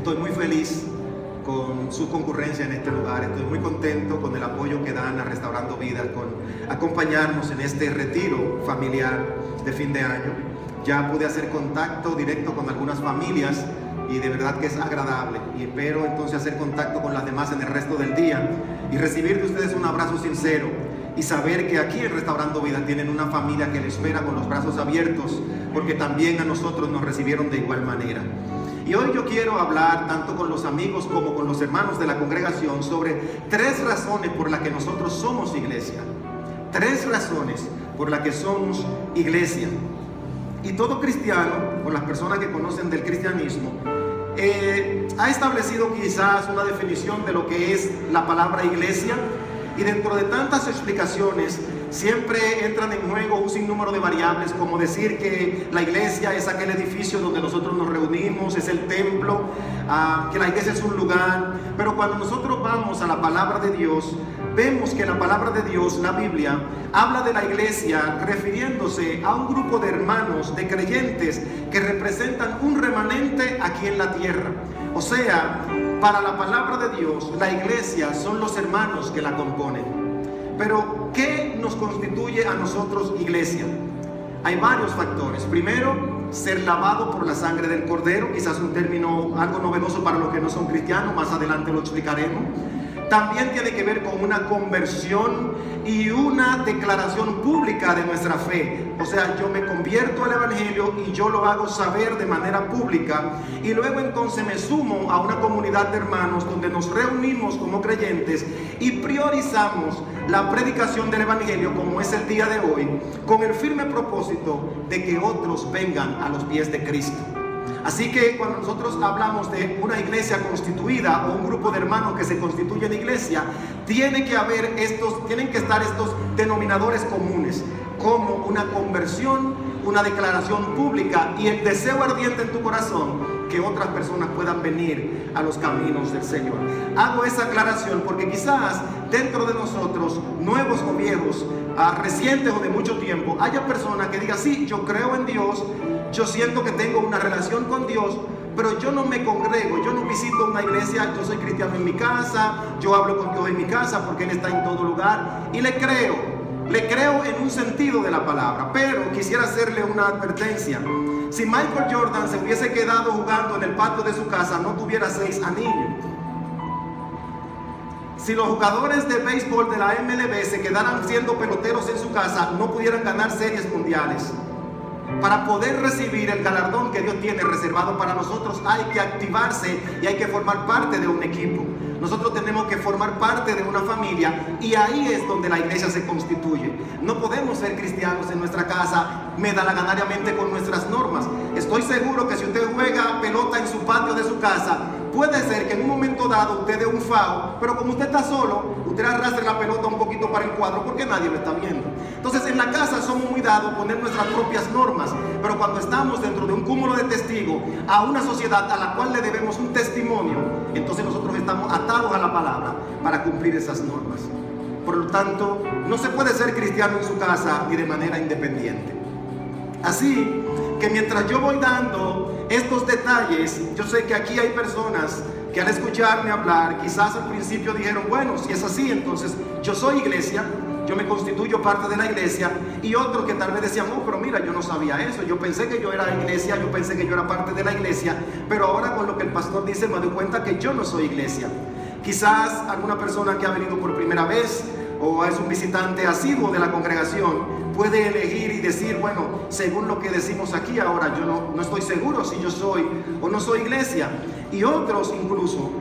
Estoy muy feliz con su concurrencia en este lugar. Estoy muy contento con el apoyo que dan a Restaurando Vida, con acompañarnos en este retiro familiar de fin de año. Ya pude hacer contacto directo con algunas familias y de verdad que es agradable, y espero entonces hacer contacto con las demás en el resto del día y recibir de ustedes un abrazo sincero y saber que aquí en Restaurando Vida tienen una familia que les espera con los brazos abiertos, porque también a nosotros nos recibieron de igual manera. Y hoy yo quiero hablar tanto con los amigos como con los hermanos de la congregación sobre 3 razones por las que nosotros somos iglesia. 3 razones por las que somos iglesia. Y todo cristiano, o las personas que conocen del cristianismo, ha establecido quizás una definición de lo que es la palabra iglesia, y dentro de tantas explicaciones siempre entran en juego un sinnúmero de variables, como decir que la iglesia es aquel edificio donde nosotros nos reunimos, es el templo, que la iglesia es un lugar. Pero cuando nosotros vamos a la palabra de Dios, vemos que la palabra de Dios, la Biblia, habla de la iglesia refiriéndose a un grupo de hermanos, de creyentes que representan un remanente aquí en la tierra. O sea, para la palabra de Dios, la iglesia son los hermanos que la componen. Pero, ¿qué nos constituye a nosotros iglesia? Hay varios factores. Primero, ser lavado por la sangre del Cordero, quizás un término algo novedoso para los que no son cristianos, más adelante lo explicaremos. También tiene que ver con una conversión y una declaración pública de nuestra fe. O sea, yo me convierto al Evangelio y yo lo hago saber de manera pública, y luego entonces me sumo a una comunidad de hermanos donde nos reunimos como creyentes y priorizamos la predicación del Evangelio, como es el día de hoy, con el firme propósito de que otros vengan a los pies de Cristo. Así que cuando nosotros hablamos de una iglesia constituida o un grupo de hermanos que se constituye en iglesia, tienen que estar estos denominadores comunes, como una conversión, una declaración pública y el deseo ardiente en tu corazón que otras personas puedan venir a los caminos del Señor. Hago esa aclaración porque quizás dentro de nosotros, nuevos o viejos, recientes o de mucho tiempo, haya personas que digan: sí, yo creo en Dios, yo siento que tengo una relación con Dios, pero yo no me congrego, yo no visito una iglesia, yo soy cristiano en mi casa, yo hablo con Dios en mi casa porque Él está en todo lugar, y le creo en un sentido de la palabra. Pero quisiera hacerle una advertencia. Si Michael Jordan se hubiese quedado jugando en el patio de su casa, no tuviera 6 anillos. Si los jugadores de béisbol de la MLB se quedaran siendo peloteros en su casa, no pudieran ganar series mundiales. Para poder recibir el galardón que Dios tiene reservado para nosotros, hay que activarse y hay que formar parte de un equipo. Nosotros tenemos que formar parte de una familia, y ahí es donde la iglesia se constituye. No podemos ser cristianos en nuestra casa medalaganariamente con nuestras normas. Estoy seguro que si usted juega pelota en su patio de su casa, puede ser que en un momento dado usted dé un foul, pero como usted está solo, usted arrastre la pelota un poquito para el cuadro porque nadie lo está viendo. Entonces, en la casa somos muy dados a poner nuestras propias normas, pero cuando estamos dentro de un cúmulo de testigos, a una sociedad a la cual le debemos un testimonio, entonces nosotros estamos atados a la palabra para cumplir esas normas. Por lo tanto, no se puede ser cristiano en su casa ni de manera independiente. Así que mientras yo voy dando estos detalles, yo sé que aquí hay personas que al escucharme hablar, quizás al principio dijeron: bueno, si es así, entonces yo soy iglesia, yo me constituyo parte de la iglesia. Y otros que tal vez decían: oh, pero mira, yo no sabía eso, yo pensé que yo era iglesia, yo pensé que yo era parte de la iglesia, pero ahora con lo que el pastor dice me doy cuenta que yo no soy iglesia. Quizás alguna persona que ha venido por primera vez o es un visitante asiduo de la congregación puede elegir y decir: bueno, según lo que decimos aquí ahora, yo no estoy seguro si yo soy o no soy iglesia. Y otros incluso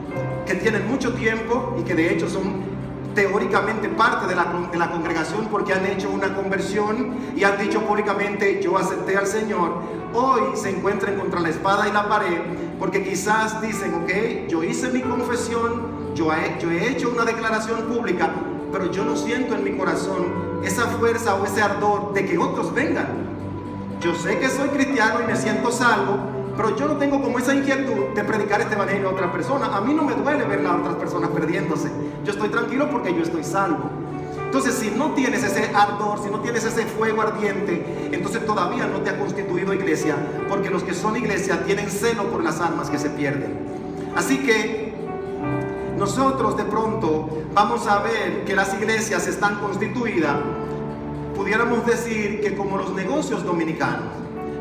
que tienen mucho tiempo y que de hecho son teóricamente parte de la congregación porque han hecho una conversión y han dicho públicamente: yo acepté al Señor, hoy se encuentran contra la espada y la pared porque quizás dicen: ok, yo hice mi confesión, yo he hecho una declaración pública, pero yo no siento en mi corazón esa fuerza o ese ardor de que otros vengan. Yo sé que soy cristiano y me siento salvo, pero yo no tengo como esa inquietud de predicar este evangelio a otra persona. A mí no me duele ver a otras personas perdiéndose. Yo estoy tranquilo porque yo estoy salvo. Entonces, si no tienes ese ardor, si no tienes ese fuego ardiente, entonces todavía no te ha constituido iglesia, porque los que son iglesia tienen celo por las almas que se pierden. Así que nosotros de pronto vamos a ver que las iglesias están constituidas, pudiéramos decir que como los negocios dominicanos.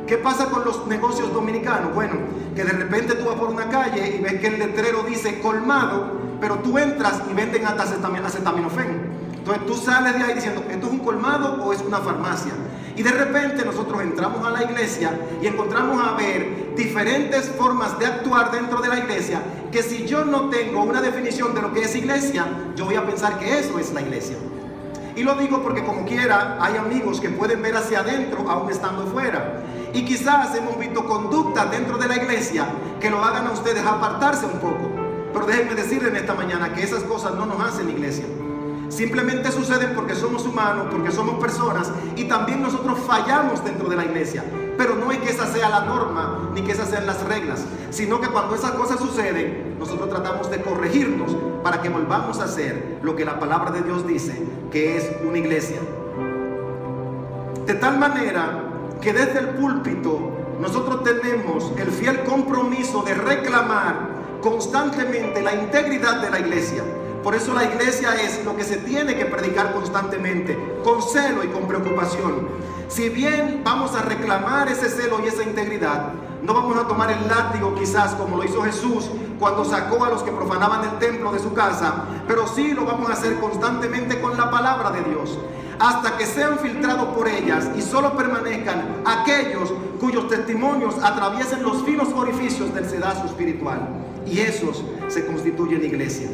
¿Qué pasa con los negocios dominicanos? Bueno, que de repente tú vas por una calle y ves que el letrero dice colmado, pero tú entras y venden hasta acetaminofén. Entonces tú sales de ahí diciendo, ¿esto es un colmado o es una farmacia? Y de repente nosotros entramos a la iglesia y encontramos a ver diferentes formas de actuar dentro de la iglesia, que si yo no tengo una definición de lo que es iglesia, yo voy a pensar que eso es la iglesia. Y lo digo porque como quiera hay amigos que pueden ver hacia adentro aún estando fuera. Y quizás hemos visto conductas dentro de la iglesia que lo hagan a ustedes apartarse un poco. Pero déjenme decirles en esta mañana que esas cosas no nos hacen iglesia. Simplemente suceden porque somos humanos, porque somos personas, y también nosotros fallamos dentro de la iglesia. Pero no es que esa sea la norma, ni que esas sean las reglas, sino que cuando esas cosas suceden, nosotros tratamos de corregirnos para que volvamos a hacer lo que la palabra de Dios dice, que es una iglesia. De tal manera que desde el púlpito nosotros tenemos el fiel compromiso de reclamar constantemente la integridad de la iglesia. Por eso la iglesia es lo que se tiene que predicar constantemente, con celo y con preocupación. Si bien vamos a reclamar ese celo y esa integridad, no vamos a tomar el látigo quizás como lo hizo Jesús cuando sacó a los que profanaban el templo de su casa, pero sí lo vamos a hacer constantemente con la palabra de Dios, hasta que sean filtrados por ellas y solo permanezcan aquellos cuyos testimonios atraviesen los finos orificios del sedazo espiritual, y esos se constituyen iglesia.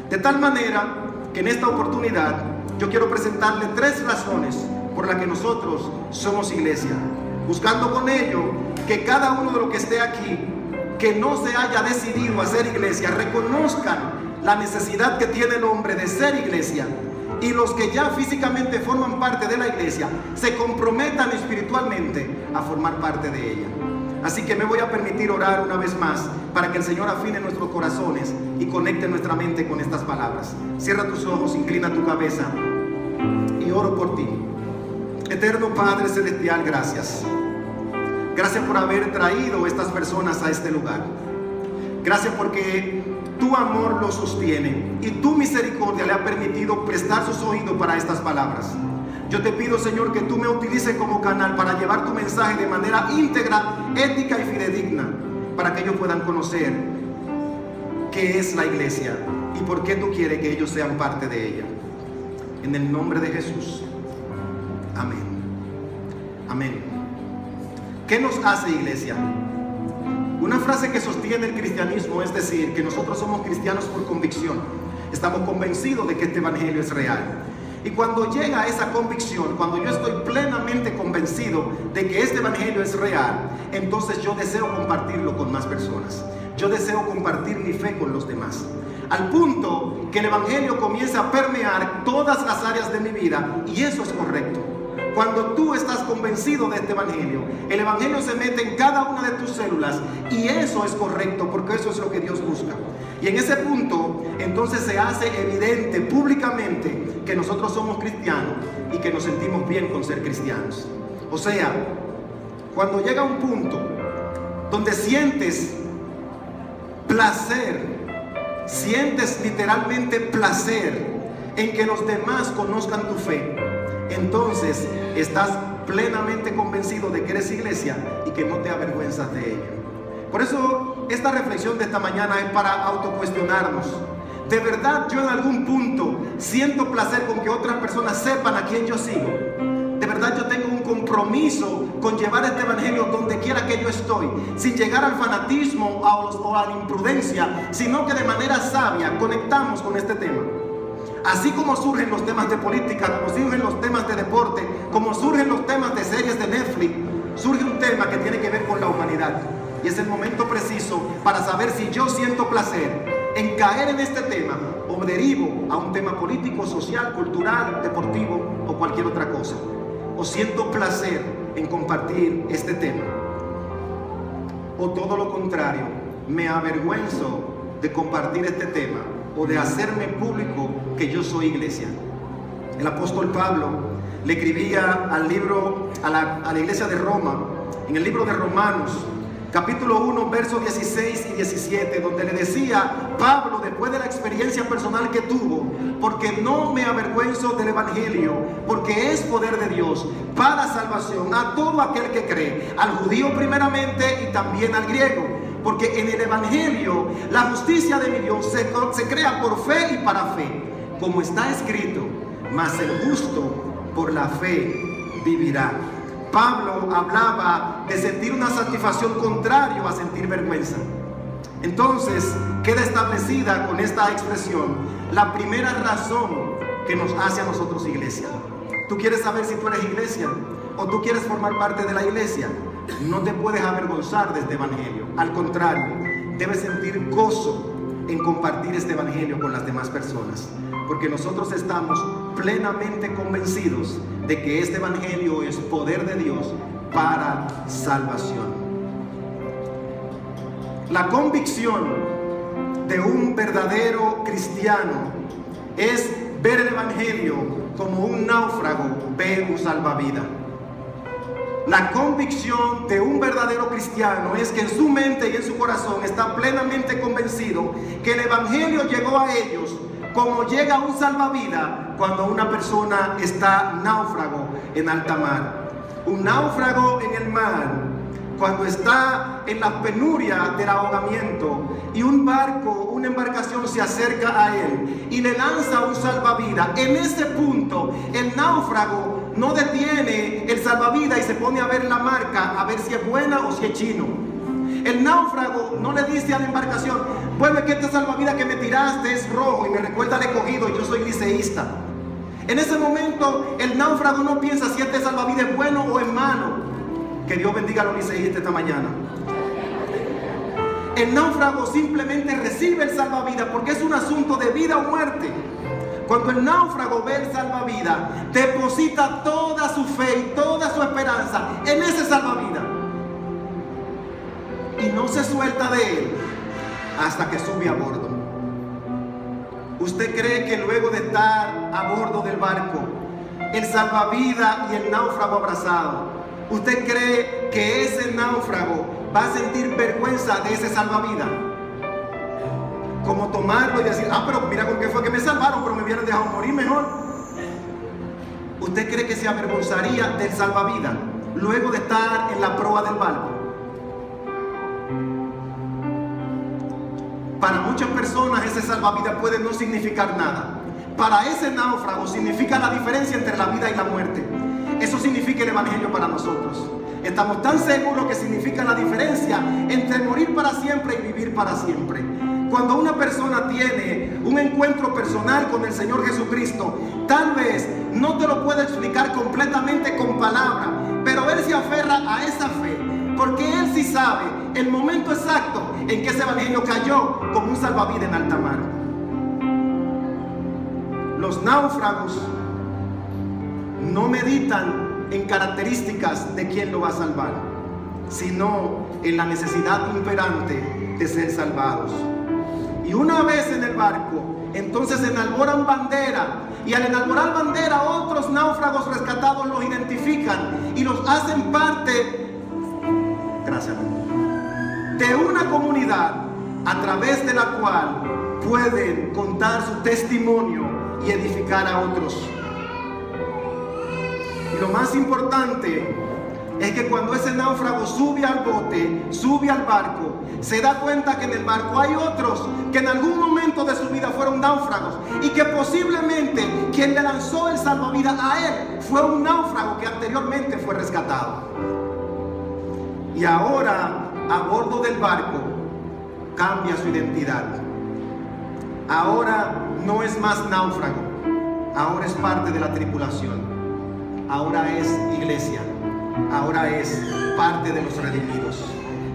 De tal manera que en esta oportunidad yo quiero presentarle 3 razones por las que nosotros somos iglesia, buscando con ello que cada uno de los que esté aquí, que no se haya decidido a ser iglesia, reconozcan la necesidad que tiene el hombre de ser iglesia, y los que ya físicamente forman parte de la iglesia se comprometan espiritualmente a formar parte de ella. Así que me voy a permitir orar una vez más para que el Señor afine nuestros corazones y conecte nuestra mente con estas palabras. Cierra tus ojos, inclina tu cabeza y oro por ti. Eterno Padre Celestial, gracias. Gracias por haber traído estas personas a este lugar. Gracias porque tu amor los sostiene y tu misericordia le ha permitido prestar sus oídos para estas palabras. Yo te pido, Señor, que tú me utilices como canal para llevar tu mensaje de manera íntegra, ética y fidedigna, para que ellos puedan conocer qué es la iglesia y por qué tú quieres que ellos sean parte de ella. En el nombre de Jesús. Amén. Amén. ¿Qué nos hace iglesia? Una frase que sostiene el cristianismo es decir, que nosotros somos cristianos por convicción. Estamos convencidos de que este evangelio es real. Y cuando llega esa convicción, cuando yo estoy plenamente convencido de que este evangelio es real, entonces yo deseo compartirlo con más personas. Yo deseo compartir mi fe con los demás. Al punto que el evangelio comienza a permear todas las áreas de mi vida, y eso es correcto. Cuando tú estás convencido de este evangelio, el evangelio se mete en cada una de tus células, y eso es correcto, porque eso es lo que Dios busca. Y en ese punto, entonces se hace evidente públicamente que nosotros somos cristianos y que nos sentimos bien con ser cristianos. O sea, cuando llega un punto donde sientes placer, sientes literalmente placer en que los demás conozcan tu fe, entonces estás plenamente convencido de que eres iglesia y que no te avergüenzas de ella. Por eso esta reflexión de esta mañana es para autocuestionarnos. ¿De verdad yo en algún punto siento placer con que otras personas sepan a quién yo sigo? ¿De verdad yo tengo un compromiso con llevar este evangelio donde quiera que yo estoy, sin llegar al fanatismo o a la imprudencia, sino que de manera sabia conectamos con este tema? Así como surgen los temas de política, como surgen los temas de deporte, como surgen los temas de series de Netflix, surge un tema que tiene que ver con la humanidad. Y es el momento preciso para saber si yo siento placer en caer en este tema o derivo a un tema político, social, cultural, deportivo o cualquier otra cosa. O siento placer en compartir este tema. O todo lo contrario, me avergüenzo de compartir este tema o de hacerme público que yo soy iglesia. El apóstol Pablo le escribía al libro, a la iglesia de Roma, en el libro de Romanos, capítulo 1, versos 16 y 17, donde le decía Pablo, después de la experiencia personal que tuvo, porque no me avergüenzo del evangelio, porque es poder de Dios para salvación a todo aquel que cree, al judío primeramente y también al griego, porque en el evangelio la justicia de mi Dios se crea por fe y para fe, como está escrito, mas el justo por la fe vivirá. Pablo hablaba de sentir una satisfacción contrario a sentir vergüenza. Entonces queda establecida con esta expresión la primera razón que nos hace a nosotros iglesia. ¿Tú quieres saber si tú eres iglesia o tú quieres formar parte de la iglesia? No te puedes avergonzar de este evangelio. Al contrario, debes sentir gozo en compartir este evangelio con las demás personas, porque nosotros estamos plenamente convencidos de que este evangelio es poder de Dios para salvación. La convicción de un verdadero cristiano es ver el evangelio como un náufrago ve un salvavidas. La convicción de un verdadero cristiano es que en su mente y en su corazón está plenamente convencido que el evangelio llegó a ellos como llega un salvavidas cuando una persona está náufrago en alta mar. Un náufrago en el mar, cuando está en la penuria del ahogamiento y un barco, una embarcación se acerca a él y le lanza un salvavidas. En ese punto, el náufrago no detiene el salvavidas y se pone a ver la marca, a ver si es buena o si es chino. El náufrago no le dice a la embarcación: bueno, es que este salvavidas que me tiraste es rojo y me recuerda al escogido y yo soy liceísta. En ese momento el náufrago no piensa si este salvavidas es bueno o es malo. Que Dios bendiga a los liceístas esta mañana. El náufrago simplemente recibe el salvavidas porque es un asunto de vida o muerte. Cuando el náufrago ve el salvavidas, deposita toda su fe y toda su esperanza en ese salvavidas y no se suelta de él hasta que sube a bordo. ¿Usted cree que luego de estar a bordo del barco, el salvavidas y el náufrago abrazado, usted cree que ese náufrago va a sentir vergüenza de ese salvavidas? Como tomarlo y decir: ah, pero mira con qué fue que me salvaron, pero me hubieran dejado morir mejor. ¿Usted cree que se avergonzaría del salvavidas luego de estar en la proa del barco? Para muchas personas ese salvavidas puede no significar nada. Para ese náufrago significa la diferencia entre la vida y la muerte. Eso significa el evangelio para nosotros. Estamos tan seguros que significa la diferencia entre morir para siempre y vivir para siempre. Cuando una persona tiene un encuentro personal con el Señor Jesucristo, tal vez no te lo pueda explicar completamente con palabras, pero él se aferra a esa fe, porque él sí sabe el momento exacto en que ese evangelio cayó como un salvavidas en alta mar. Los náufragos no meditan en características de quién lo va a salvar, sino en la necesidad imperante de ser salvados. Y una vez en el barco, entonces enalboran bandera, y al enalborar bandera, otros náufragos rescatados los identifican y los hacen parte, gracias, de una comunidad a través de la cual pueden contar su testimonio y edificar a otros. Y lo más importante es que cuando ese náufrago sube al bote, sube al barco, se da cuenta que en el barco hay otros que en algún momento de su vida fueron náufragos y que posiblemente quien le lanzó el salvavidas a él fue un náufrago que anteriormente fue rescatado. Y ahora, a bordo del barco, cambia su identidad. Ahora no es más náufrago, ahora es parte de la tripulación. Ahora es iglesia, ahora es parte de los redimidos.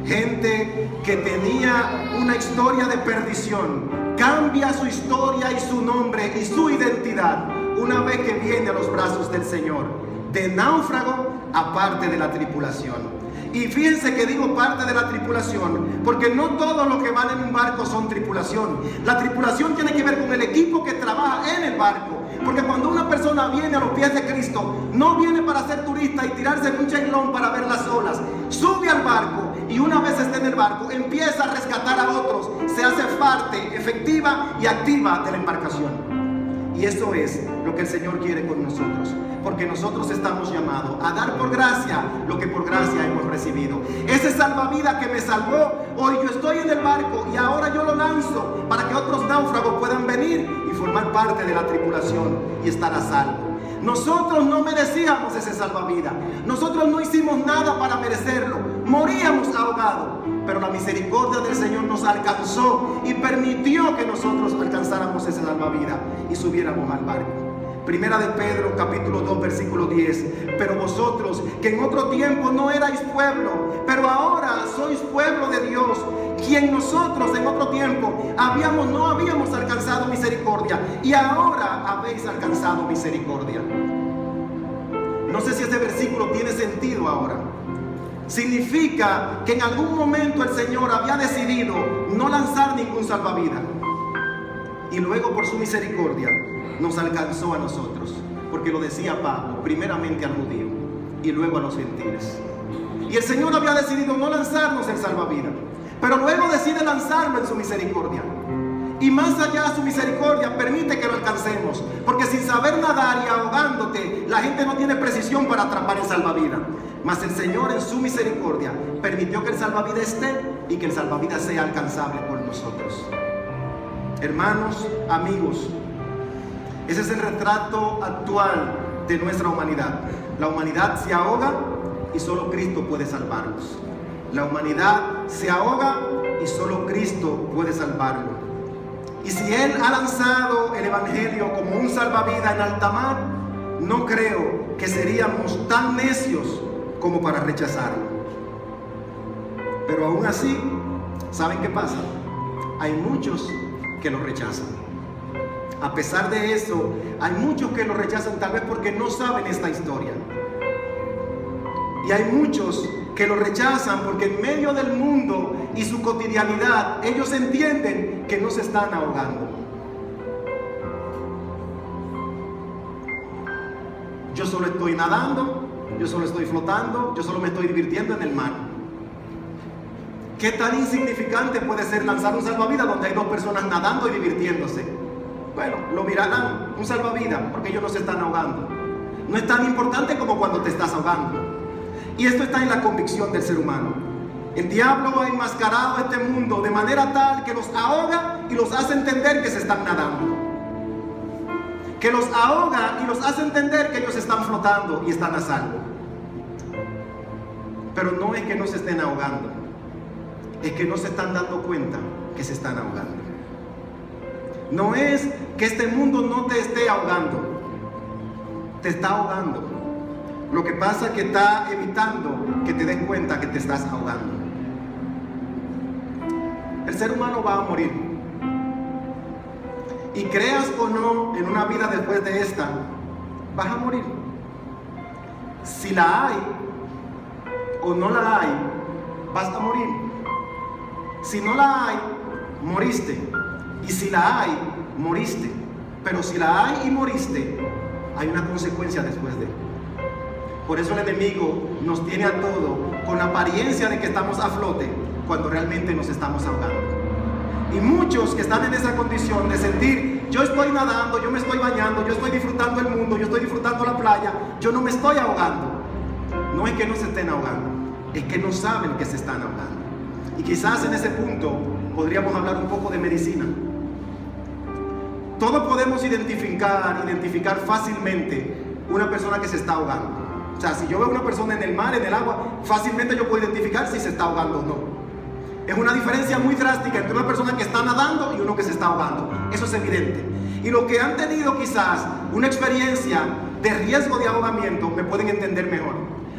Gente que tenía una historia de perdición, cambia su historia y su nombre y su identidad una vez que viene a los brazos del Señor. De náufrago a parte de la tripulación. Y fíjense que digo parte de la tripulación, porque no todo lo que van en un barco son tripulación. La tripulación tiene que ver con el equipo que trabaja en el barco. Porque cuando una persona viene a los pies de Cristo, no viene para ser turista y tirarse en un chenglón para ver las olas. Sube al barco y una vez esté en el barco, empieza a rescatar a otros. Se hace parte efectiva y activa de la embarcación. Y eso es lo que el Señor quiere con nosotros, porque nosotros estamos llamados a dar por gracia lo que por gracia hemos recibido. Ese salvavidas que me salvó, hoy yo estoy en el barco y ahora yo lo lanzo para que otros náufragos puedan venir y formar parte de la tripulación y estar a salvo. Nosotros no merecíamos ese salvavidas, nosotros no hicimos nada para merecerlo, moríamos ahogados, pero la misericordia del Señor nos alcanzó y permitió que nosotros alcanzáramos ese salvavidas y subiéramos al barco. Primera de Pedro, capítulo 2, versículo 10. Pero vosotros, que en otro tiempo no erais pueblo, pero ahora sois pueblo de Dios, quien nosotros en otro tiempo no habíamos alcanzado misericordia, y ahora habéis alcanzado misericordia. No sé si este versículo tiene sentido ahora. Significa que en algún momento el Señor había decidido no lanzar ningún salvavidas, y luego por su misericordia nos alcanzó a nosotros, porque lo decía Pablo, primeramente al judío y luego a los gentiles. Y el Señor había decidido no lanzarnos el salvavidas, pero luego decide lanzarlo en su misericordia. Y más allá de su misericordia permite que lo alcancemos, porque sin saber nadar y ahogándote, la gente no tiene precisión para atrapar el salvavidas. Mas el Señor en su misericordia permitió que el salvavidas esté y que el salvavidas sea alcanzable por nosotros. Hermanos, amigos, ese es el retrato actual de nuestra humanidad. La humanidad se ahoga y solo Cristo puede salvarnos. La humanidad se ahoga y solo Cristo puede salvarlo. Y si Él ha lanzado el Evangelio como un salvavidas en alta mar, no creo que seríamos tan necios como para rechazarlo. Pero aún así, ¿saben qué pasa? Hay muchos que lo rechazan. A pesar de eso, hay muchos que lo rechazan tal vez porque no saben esta historia. Y hay muchos que lo rechazan porque en medio del mundo y su cotidianidad, ellos entienden que no se están ahogando. Yo solo estoy nadando, yo solo estoy flotando, yo solo me estoy divirtiendo en el mar. ¿Qué tan insignificante puede ser lanzar un salvavidas donde hay dos personas nadando y divirtiéndose? Bueno, lo mirarán, un salvavidas, porque ellos no se están ahogando. No es tan importante como cuando te estás ahogando. Y esto está en la convicción del ser humano. El diablo ha enmascarado este mundo de manera tal que los ahoga y los hace entender que se están nadando. Que los ahoga y los hace entender que ellos están flotando y están a salvo. Pero no es que no se estén ahogando, es que no se están dando cuenta que se están ahogando. No es que este mundo no te esté ahogando, te está ahogando. Lo que pasa es que está evitando que te des cuenta que te estás ahogando. El ser humano va a morir. Y creas o no en una vida después de esta, vas a morir. Si la hay o no la hay, vas a morir. Si no la hay, moriste. Y si la hay, moriste. Pero si la hay y moriste, hay una consecuencia después de. Por eso el enemigo nos tiene a todos con la apariencia de que estamos a flote, cuando realmente nos estamos ahogando. Y muchos que están en esa condición de sentir, yo estoy nadando, yo me estoy bañando, yo estoy disfrutando el mundo, yo estoy disfrutando la playa, yo no me estoy ahogando. No es que no se estén ahogando, es que no saben que se están ahogando. Y quizás en ese punto podríamos hablar un poco de medicina. Todos podemos identificar fácilmente una persona que se está ahogando. O sea, si yo veo a una persona en el mar, en el agua, fácilmente yo puedo identificar si se está ahogando o no. Es una diferencia muy drástica entre una persona que está nadando y uno que se está ahogando. Eso es evidente. Y los que han tenido quizás una experiencia de riesgo de ahogamiento me pueden entender mejor.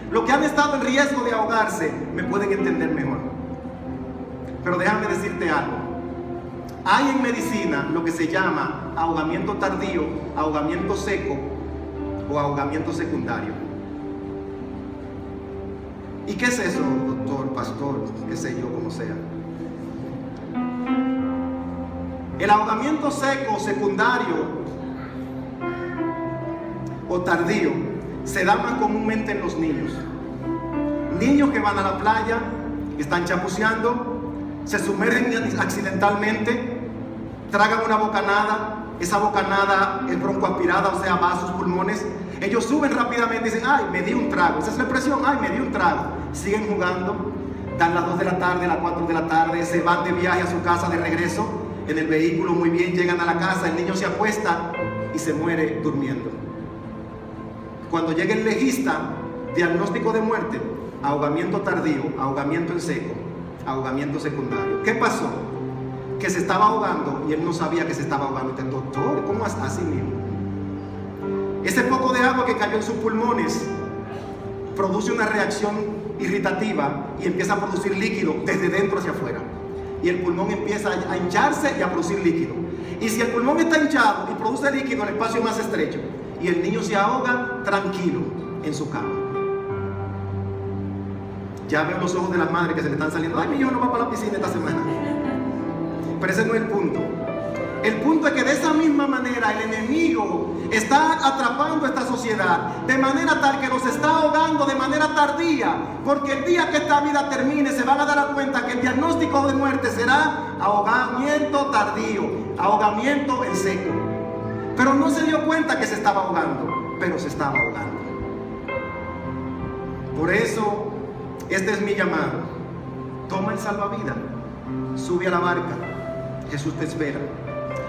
Los que han estado en riesgo de ahogarse me pueden entender mejor. Pero déjame decirte algo. Hay en medicina lo que se llama ahogamiento tardío, ahogamiento seco o ahogamiento secundario. ¿Y qué es eso, doctor, pastor, qué sé yo, como sea? El ahogamiento seco, secundario o tardío se da más comúnmente en los niños. Niños que van a la playa, están chapuceando, se sumergen accidentalmente, tragan una bocanada, esa bocanada es broncoaspirada, o sea, va a sus pulmones. Ellos suben rápidamente y dicen, ay, me di un trago. Esa es la expresión, ay, me di un trago. Siguen jugando, dan las 2 de la tarde, las 4 de la tarde, se van de viaje a su casa de regreso, en el vehículo muy bien, llegan a la casa, el niño se acuesta y se muere durmiendo. Cuando llega el legista, diagnóstico de muerte, ahogamiento tardío, ahogamiento en seco, ahogamiento secundario. ¿Qué pasó? Que se estaba ahogando y él no sabía que se estaba ahogando. Entonces, doctor, ¿cómo así mismo? Ese poco de agua que cayó en sus pulmones produce una reacción irritativa y empieza a producir líquido desde dentro hacia afuera. Y el pulmón empieza a hincharse y a producir líquido. Y si el pulmón está hinchado y produce líquido, el espacio es más estrecho. Y el niño se ahoga tranquilo en su cama. Ya veo los ojos de las madres que se le están saliendo. Ay, mi hijo no va para la piscina esta semana. Pero ese no es el punto. El punto es que de esa misma manera el enemigo está atrapando esta sociedad de manera tal que los está ahogando de manera tardía, porque el día que esta vida termine se van a dar cuenta que el diagnóstico de muerte será ahogamiento tardío, ahogamiento en seco. Pero no se dio cuenta que se estaba ahogando, pero se estaba ahogando. Por eso, este es mi llamado. Toma el salvavidas, sube a la barca, Jesús te espera.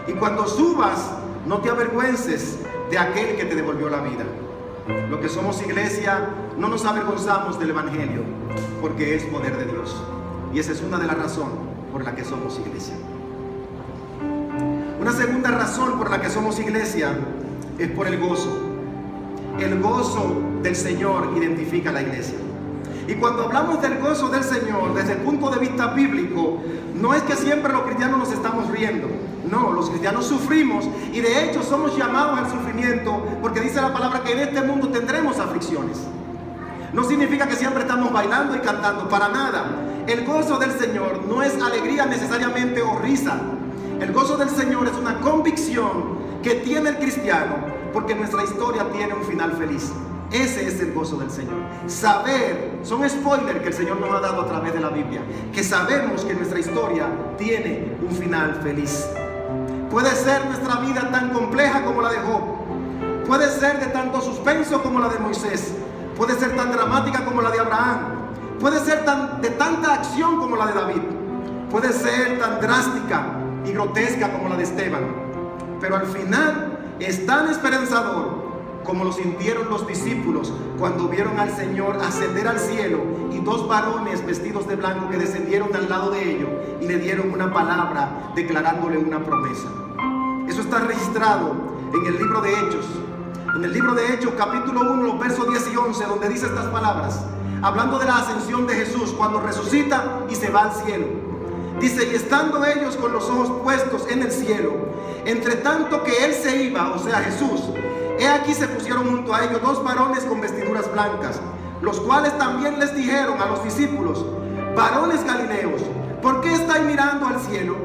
Y cuando subas, no te avergüences de aquel que te devolvió la vida. Lo que somos iglesia, no nos avergonzamos del evangelio, porque es poder de Dios. Y esa es una de las razones por la que somos iglesia. Una segunda razón por la que somos iglesia es por el gozo. El gozo del Señor identifica a la iglesia. Y cuando hablamos del gozo del Señor desde el punto de vista bíblico, no es que siempre los cristianos nos estamos riendo. No, los cristianos sufrimos y de hecho somos llamados al sufrimiento, porque dice la palabra que en este mundo tendremos aflicciones. No significa que siempre estamos bailando y cantando, para nada. El gozo del Señor no es alegría necesariamente o risa. El gozo del Señor es una convicción que tiene el cristiano, porque nuestra historia tiene un final feliz. Ese es el gozo del Señor. Saber, son spoilers que el Señor nos ha dado a través de la Biblia, que sabemos que nuestra historia tiene un final feliz. Puede ser nuestra vida tan compleja como la de Job, puede ser de tanto suspenso como la de Moisés, puede ser tan dramática como la de Abraham, puede ser de tanta acción como la de David, puede ser tan drástica y grotesca como la de Esteban, pero al final es tan esperanzador como lo sintieron los discípulos cuando vieron al Señor ascender al cielo y 2 varones vestidos de blanco que descendieron al lado de ellos y le dieron una palabra declarándole una promesa. Eso está registrado en el libro de Hechos. En el libro de Hechos, capítulo 1, los versos 10 y 11, donde dice estas palabras, hablando de la ascensión de Jesús, cuando resucita y se va al cielo. Dice, y estando ellos con los ojos puestos en el cielo, entre tanto que Él se iba, o sea Jesús, he aquí se pusieron junto a ellos 2 varones con vestiduras blancas, los cuales también les dijeron a los discípulos, varones galileos, ¿por qué estáis mirando al cielo?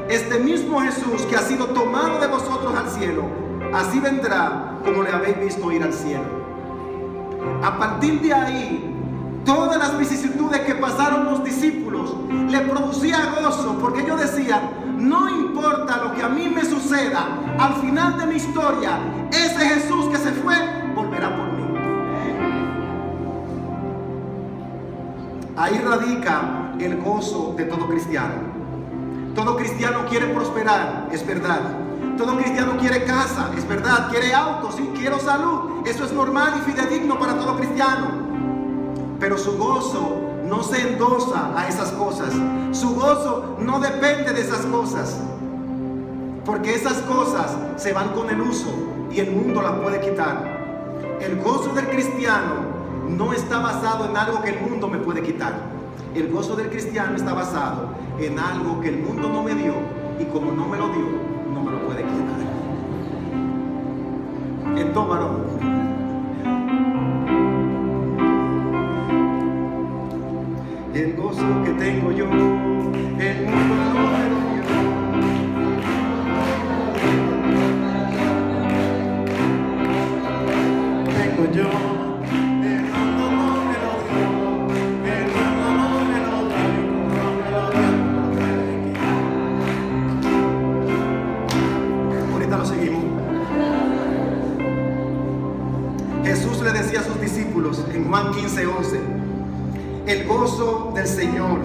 Este mismo Jesús que ha sido tomado de vosotros al cielo, así vendrá como le habéis visto ir al cielo. A partir de ahí, todas las vicisitudes que pasaron los discípulos le producía gozo, porque ellos decían, no importa lo que a mí me suceda, al final de mi historia, ese Jesús que se fue, volverá por mí. Ahí radica el gozo de todo cristiano. Todo cristiano quiere prosperar, es verdad. Todo cristiano quiere casa, es verdad. Quiere auto, sí, quiero salud. Eso es normal y fidedigno para todo cristiano. Pero su gozo no se endosa a esas cosas. Su gozo no depende de esas cosas. Porque esas cosas se van con el uso y el mundo las puede quitar. El gozo del cristiano no está basado en algo que el mundo me puede quitar. El gozo del cristiano está basado en algo que el mundo no me dio, y como no me lo dio, no me lo puede quitar. Entonces, varón, en Juan 15:11. El gozo del Señor.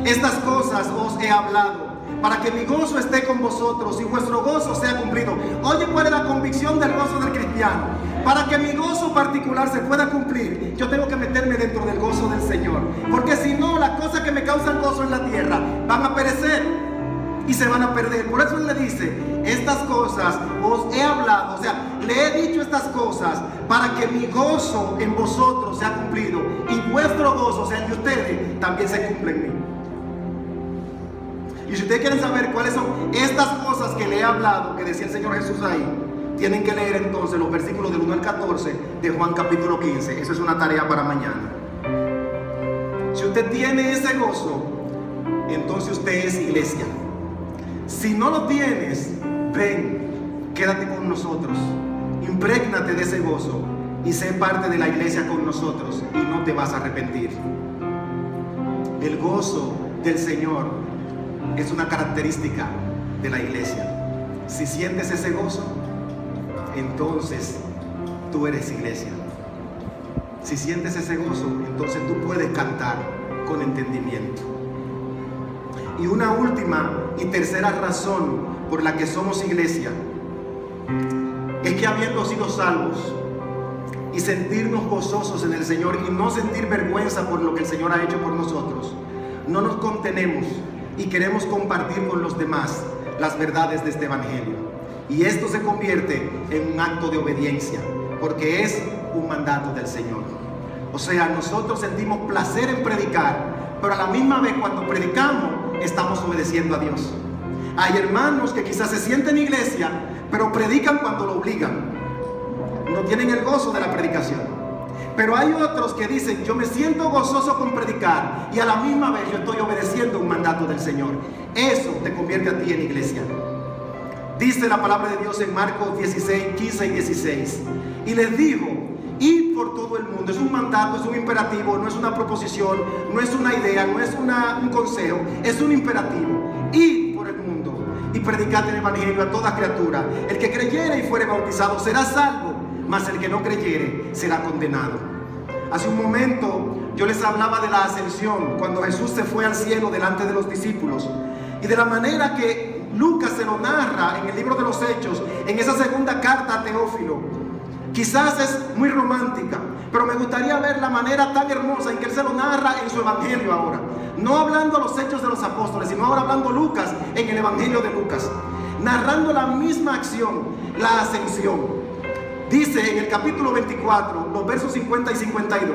Estas cosas os he hablado, para que mi gozo esté con vosotros y vuestro gozo sea cumplido. Oye, ¿cuál es la convicción del gozo del cristiano? Para que mi gozo particular se pueda cumplir, yo tengo que meterme dentro del gozo del Señor. Porque si no, las cosas que me causan gozo en la tierra van a perecer y se van a perder. Por eso Él le dice, estas cosas os he hablado, o sea, le he dicho estas cosas para que mi gozo en vosotros sea cumplido y vuestro gozo, o sea, el de ustedes, también se cumple en mí. Y si ustedes quieren saber cuáles son estas cosas que le he hablado, que decía el Señor Jesús ahí, tienen que leer entonces los versículos del 1 al 14 de Juan capítulo 15. Eso es una tarea para mañana. Si usted tiene ese gozo, entonces usted es iglesia. Si no lo tienes, ven, quédate con nosotros, imprégnate de ese gozo y sé parte de la iglesia con nosotros y no te vas a arrepentir. El gozo del Señor es una característica de la iglesia. Si sientes ese gozo, entonces tú eres iglesia. Si sientes ese gozo, entonces tú puedes cantar con entendimiento. Y una última y tercera razón por la que somos iglesia es que, habiendo sido salvos y sentirnos gozosos en el Señor y no sentir vergüenza por lo que el Señor ha hecho por nosotros, no nos contenemos y queremos compartir con los demás las verdades de este evangelio. Y esto se convierte en un acto de obediencia, porque es un mandato del Señor. O sea, nosotros sentimos placer en predicar, pero a la misma vez cuando predicamos estamos obedeciendo a Dios. Hay hermanos que quizás se sienten en iglesia, pero predican cuando lo obligan. No tienen el gozo de la predicación. Pero hay otros que dicen, yo me siento gozoso con predicar y a la misma vez yo estoy obedeciendo un mandato del Señor. Eso te convierte a ti en iglesia. Dice la palabra de Dios en Marcos 16, 15 y 16. Y les dijo, id por todo el mundo. Es un mandato, es un imperativo, no es una proposición, no es una idea, no es un consejo, es un imperativo. Id por el mundo y predicad el evangelio a toda criatura. El que creyere y fuere bautizado será salvo, mas el que no creyere será condenado. Hace un momento yo les hablaba de la ascensión, cuando Jesús se fue al cielo delante de los discípulos, y de la manera que Lucas se lo narra en el libro de los Hechos, en esa segunda carta a Teófilo. Quizás es muy romántica, pero me gustaría ver la manera tan hermosa en que él se lo narra en su evangelio ahora. No hablando los hechos de los apóstoles, sino ahora hablando Lucas en el evangelio de Lucas, narrando la misma acción, la ascensión. Dice en el capítulo 24, los versos 50 y 52,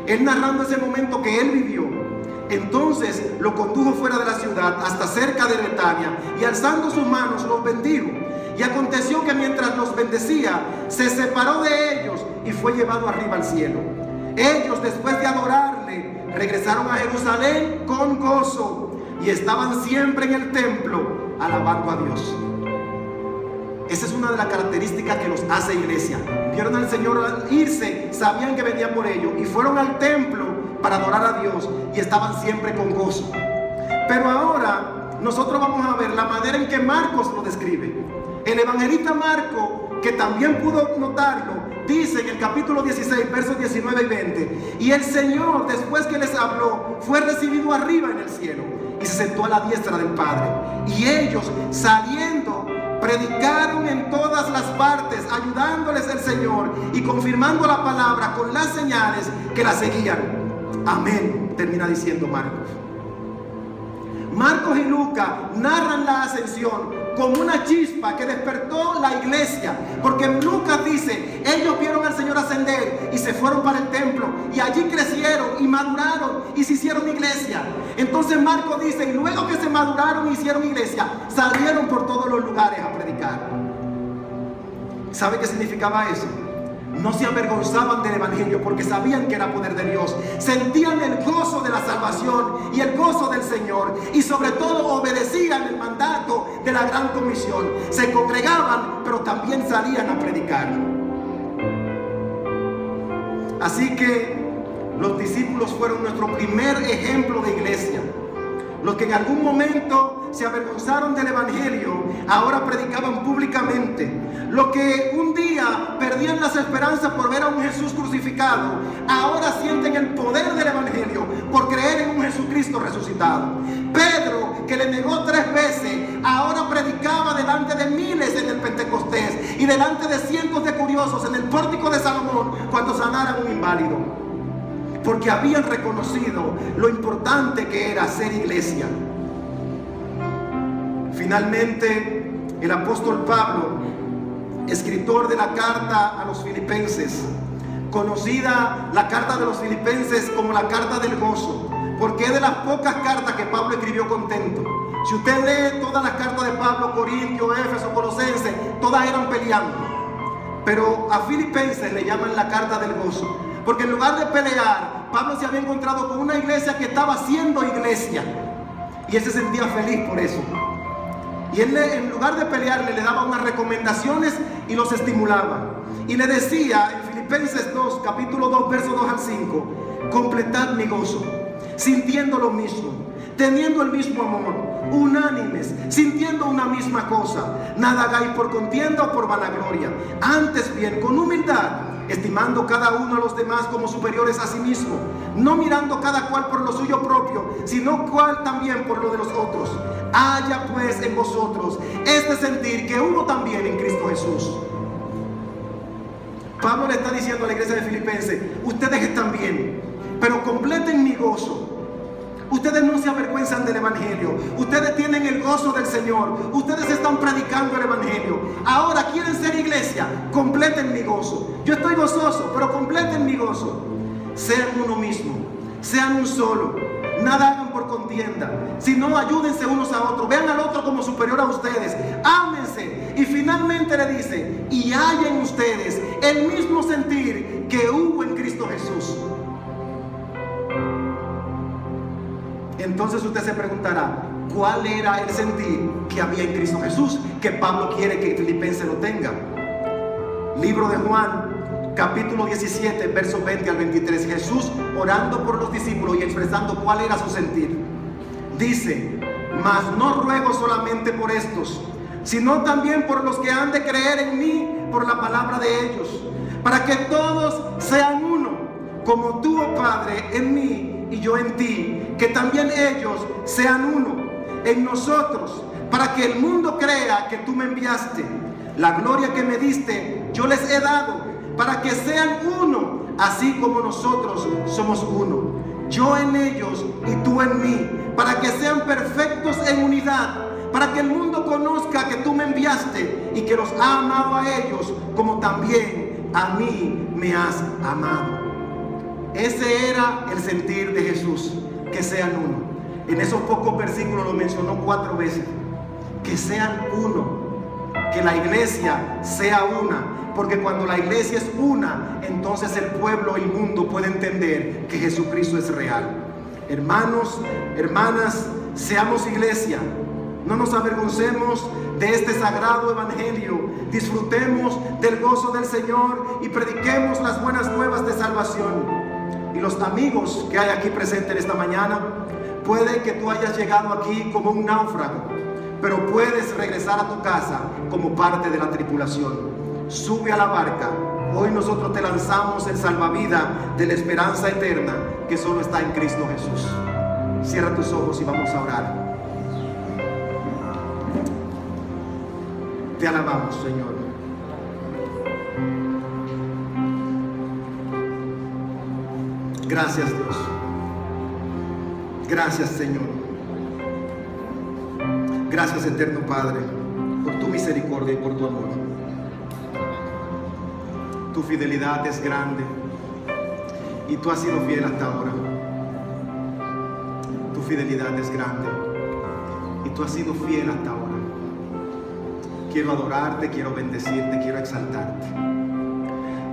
él narrando ese momento que él vivió. Entonces lo condujo fuera de la ciudad hasta cerca de Betania y alzando sus manos los bendijo. Y aconteció que mientras los bendecía, se separó de ellos y fue llevado arriba al cielo. Ellos, después de adorarle, regresaron a Jerusalén con gozo y estaban siempre en el templo alabando a Dios. Esa es una de las características que los hace iglesia. Vieron al Señor al irse, sabían que venía por ellos y fueron al templo para adorar a Dios y estaban siempre con gozo. Pero ahora nosotros vamos a ver la manera en que Marcos lo describe. El evangelista Marcos, que también pudo notarlo, dice en el capítulo 16, versos 19 y 20, y el Señor, después que les habló, fue recibido arriba en el cielo y se sentó a la diestra del Padre. Y ellos, saliendo, predicaron en todas las partes, ayudándoles el Señor y confirmando la palabra con las señales que la seguían. Amén, termina diciendo Marcos. Marcos y Lucas narran la ascensión como una chispa que despertó la iglesia, porque Lucas dice, ellos vieron al Señor ascender y se fueron para el templo y allí crecieron y maduraron y se hicieron iglesia. Entonces Marcos dice, y luego que se maduraron y hicieron iglesia, salieron por todos los lugares a predicar. ¿Sabe qué significaba eso? No se avergonzaban del evangelio porque sabían que era poder de Dios. Sentían el gozo de la salvación y el gozo del Señor, y sobre todo obedecían el mandato de la gran comisión. Se congregaban, pero también salían a predicar. Así que los discípulos fueron nuestro primer ejemplo de iglesia. Los que en algún momento se avergonzaron del Evangelio, ahora predicaban públicamente. Los que un día perdían las esperanzas por ver a un Jesús crucificado, ahora sienten el poder del Evangelio por creer en un Jesucristo resucitado. Pedro, que le negó 3 veces, ahora predicaba delante de miles en el Pentecostés y delante de cientos de curiosos en el pórtico de Salomón cuando sanaran un inválido, porque habían reconocido lo importante que era ser iglesia. Finalmente, el apóstol Pablo, escritor de la carta a los Filipenses, conocida la carta de los Filipenses como la carta del gozo, porque es de las pocas cartas que Pablo escribió contento. Si usted lee todas las cartas de Pablo, Corintios, Éfeso, Colosenses, todas eran peleando, pero a Filipenses le llaman la carta del gozo, porque en lugar de pelear, Pablo se había encontrado con una iglesia que estaba siendo iglesia y él se sentía feliz por eso. Y él, en lugar de pelearle, le daba unas recomendaciones y los estimulaba. Y le decía en Filipenses 2, capítulo 2, versos 2 al 5: completad mi gozo, sintiendo lo mismo, teniendo el mismo amor, unánimes, sintiendo una misma cosa. Nada hagáis por contienda o por vanagloria, antes bien con humildad, estimando cada uno a los demás como superiores a sí mismo, no mirando cada cual por lo suyo propio, sino cual también por lo de los otros. Haya pues en vosotros este sentir que hubo también en Cristo Jesús. Pablo le está diciendo a la iglesia de Filipenses: ustedes están bien, pero completen mi gozo. Ustedes no se avergüenzan del Evangelio, ustedes tienen el gozo del Señor, ustedes están predicando el Evangelio. Ahora quieren ser iglesia, completen mi gozo. Yo estoy gozoso, pero completen mi gozo. Sean uno mismo, sean un solo, nada hagan por contienda, sino ayúdense unos a otros, vean al otro como superior a ustedes, ámense. Y finalmente le dice: y haya en ustedes el mismo sentir que hubo en Cristo Jesús. Entonces usted se preguntará: ¿cuál era el sentir que había en Cristo Jesús que Pablo quiere que Filipenses lo tenga? Libro de Juan, capítulo 17, versos 20 al 23. Jesús orando por los discípulos y expresando cuál era su sentir. Dice: mas no ruego solamente por estos, sino también por los que han de creer en mí por la palabra de ellos, para que todos sean uno, como tú, oh Padre, en mí y yo en ti, que también ellos sean uno en nosotros, para que el mundo crea que tú me enviaste. La gloria que me diste yo les he dado, para que sean uno, así como nosotros somos uno, yo en ellos y tú en mí, para que sean perfectos en unidad, para que el mundo conozca que tú me enviaste y que los has amado a ellos como también a mí me has amado. Ese era el sentir de Jesús, que sean uno. En esos pocos versículos lo mencionó 4 veces. Que sean uno, que la iglesia sea una, porque cuando la iglesia es una, entonces el pueblo y el mundo puede entender que Jesucristo es real. Hermanos, hermanas, seamos iglesia. No nos avergoncemos de este sagrado evangelio. Disfrutemos del gozo del Señor y prediquemos las buenas nuevas de salvación. Y los amigos que hay aquí presentes esta mañana, puede que tú hayas llegado aquí como un náufrago, pero puedes regresar a tu casa como parte de la tripulación. Sube a la barca. Hoy nosotros te lanzamos el salvavidas de la esperanza eterna que solo está en Cristo Jesús. Cierra tus ojos y vamos a orar. Te alabamos, Señor. Gracias, Dios. Gracias, Señor. Gracias, eterno Padre, por tu misericordia y por tu amor. Tu fidelidad es grande y tú has sido fiel hasta ahora. Tu fidelidad es grande y tú has sido fiel hasta ahora. Quiero adorarte, quiero bendecirte, quiero exaltarte.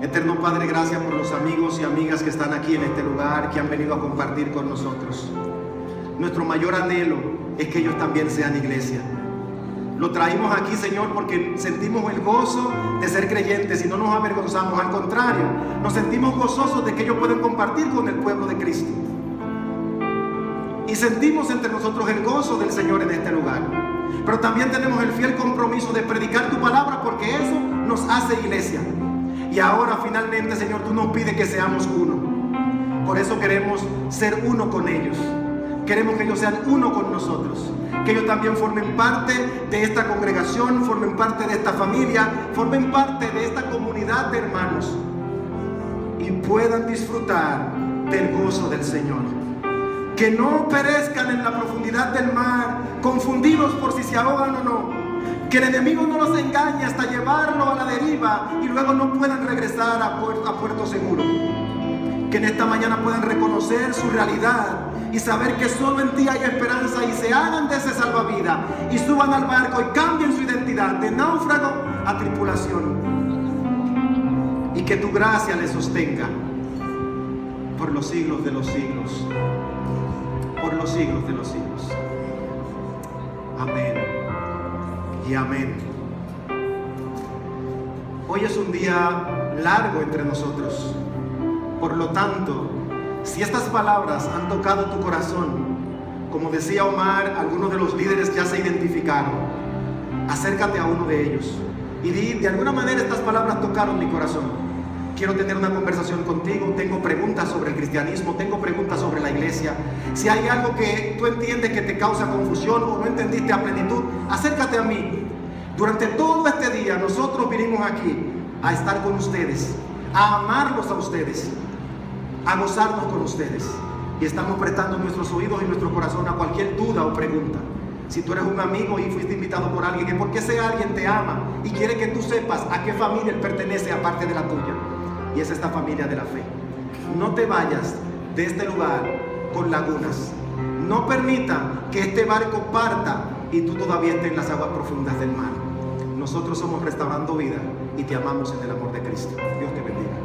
Eterno Padre, gracias por los amigos y amigas que están aquí en este lugar, que han venido a compartir con nosotros. Nuestro mayor anhelo es que ellos también sean iglesia. Lo traímos aquí, Señor, porque sentimos el gozo de ser creyentes y no nos avergonzamos. Al contrario, nos sentimos gozosos de que ellos pueden compartir con el pueblo de Cristo. Y y sentimos entre nosotros el gozo del Señor en este lugar. Pero también tenemos el fiel compromiso de predicar tu palabra, porque eso nos hace iglesia. Y ahora finalmente, Señor, tú nos pides que seamos uno. Por eso queremos ser uno con ellos. Queremos que ellos sean uno con nosotros, que ellos también formen parte de esta congregación, formen parte de esta familia, formen parte de esta comunidad de hermanos y puedan disfrutar del gozo del Señor. Que no perezcan en la profundidad del mar, confundidos por si se ahogan o no. Que el enemigo no los engañe hasta llevarlo a la deriva y luego no puedan regresar a puerto seguro. Que en esta mañana puedan reconocer su realidad y saber que solo en ti hay esperanza, y se hagan de ese salvavidas y suban al barco y cambien su identidad de náufrago a tripulación. Y que tu gracia les sostenga por los siglos de los siglos. Por los siglos de los siglos. Amén y amén. Hoy es un día largo entre nosotros. Por lo tanto, si estas palabras han tocado tu corazón, como decía Omar, algunos de los líderes ya se identificaron. Acércate a uno de ellos y di: de alguna manera estas palabras tocaron mi corazón. Quiero tener una conversación contigo. Tengo preguntas sobre el cristianismo, tengo preguntas sobre la iglesia. Si hay algo que tú entiendes que te causa confusión o no entendiste a plenitud, acércate a mí. Durante todo este día nosotros vinimos aquí a estar con ustedes, a amarlos a ustedes, a gozarnos con ustedes, y estamos prestando nuestros oídos y nuestro corazón a cualquier duda o pregunta. Si tú eres un amigo y fuiste invitado por alguien, es porque ese alguien te ama y quiere que tú sepas a qué familia él pertenece aparte de la tuya, y es esta familia de la fe. No te vayas de este lugar con lagunas. No permita que este barco parta y tú todavía estés en las aguas profundas del mar. Nosotros somos Restaurando Vida y te amamos en el amor de Cristo. Dios te bendiga.